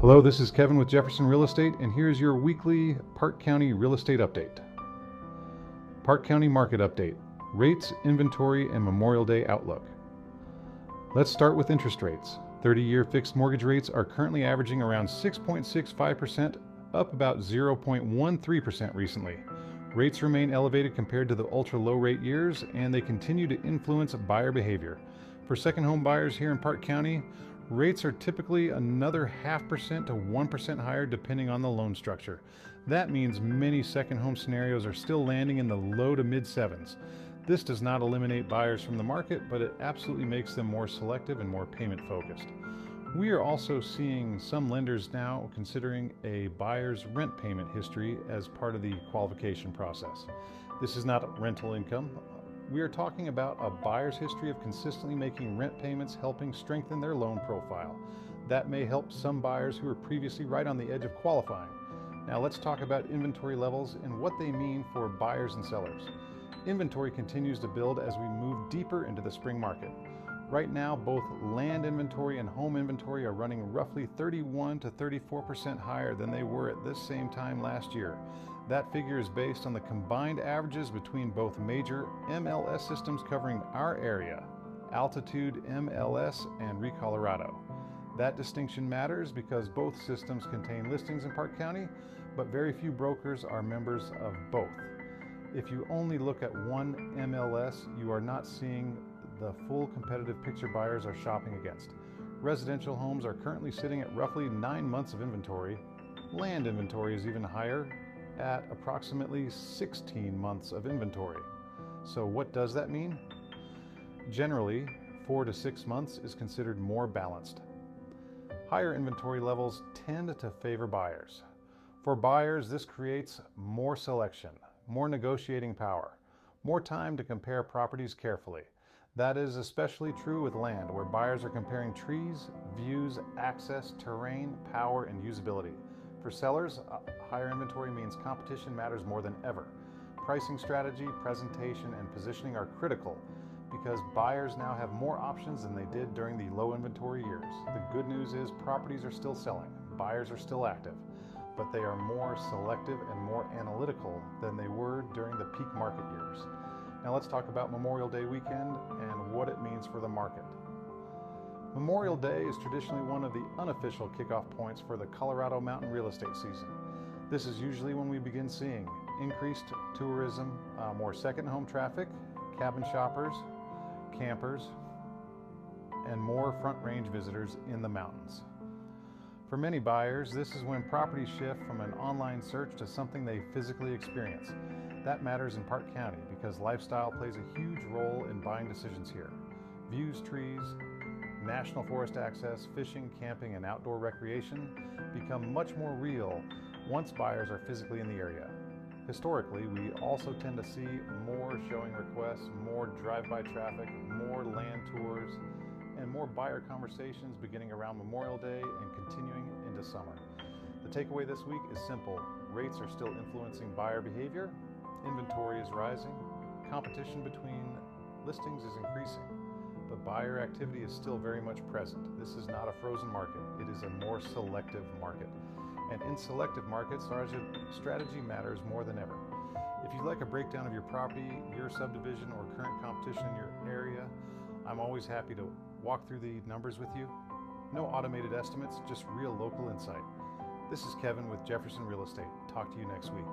Hello, this is Kevin with Jefferson Real Estate, and here's your weekly Park County real estate update. Park County market update, rates, inventory, and Memorial Day outlook. Let's start with interest rates. 30-year fixed mortgage rates are currently averaging around 6.65%, up about 0.13% recently. Rates remain elevated compared to the ultra-low rate years, and they continue to influence buyer behavior. For second home buyers here in Park County, rates are typically another 0.5% to 1% higher depending on the loan structure. That means many second home scenarios are still landing in the low to mid sevens. This does not eliminate buyers from the market, but it absolutely makes them more selective and more payment focused. We are also seeing some lenders now considering a buyer's rent payment history as part of the qualification process. This is not rental income. We are talking about a buyer's history of consistently making rent payments, helping strengthen their loan profile. That may help some buyers who were previously right on the edge of qualifying. Now let's talk about inventory levels and what they mean for buyers and sellers. Inventory continues to build as we move deeper into the spring market. Right now, both land inventory and home inventory are running roughly 31 to 34% higher than they were at this same time last year. That figure is based on the combined averages between both major MLS systems covering our area, Altitude MLS and REcolorado. That distinction matters because both systems contain listings in Park County, but very few brokers are members of both. If you only look at one MLS, you are not seeing the full competitive picture buyers are shopping against. Residential homes are currently sitting at roughly 9 months of inventory. Land inventory is even higher at approximately 16 months of inventory. So what does that mean? Generally, 4 to 6 months is considered more balanced. Higher inventory levels tend to favor buyers. For buyers, this creates more selection, more negotiating power, more time to compare properties carefully. That is especially true with land, where buyers are comparing trees, views, access, terrain, power, and usability. For sellers, higher inventory means competition matters more than ever. Pricing strategy, presentation, and positioning are critical because buyers now have more options than they did during the low inventory years. The good news is properties are still selling, buyers are still active, but they are more selective and more analytical than they were during the peak market years. Now let's talk about Memorial Day weekend and what it means for the market. Memorial Day is traditionally one of the unofficial kickoff points for the Colorado mountain real estate season. This is usually when we begin seeing increased tourism, more second home traffic, cabin shoppers, campers, and more front range visitors in the mountains. For many buyers, this is when properties shift from an online search to something they physically experience. That matters in Park County because lifestyle plays a huge role in buying decisions here. Views, trees, national forest access, fishing, camping, and outdoor recreation become much more real once buyers are physically in the area. Historically, we also tend to see more showing requests, more drive-by traffic, more land tours, and more buyer conversations beginning around Memorial Day and continuing into summer. The takeaway this week is simple. Rates are still influencing buyer behavior, inventory is rising, competition between listings is increasing, but buyer activity is still very much present. This is not a frozen market, it is a more selective market. And in selective markets, strategy matters more than ever. If you'd like a breakdown of your property, your subdivision, or current competition in your area, I'm always happy to walk through the numbers with you. No automated estimates, just real local insight. This is Kevin with Jefferson Real Estate. Talk to you next week.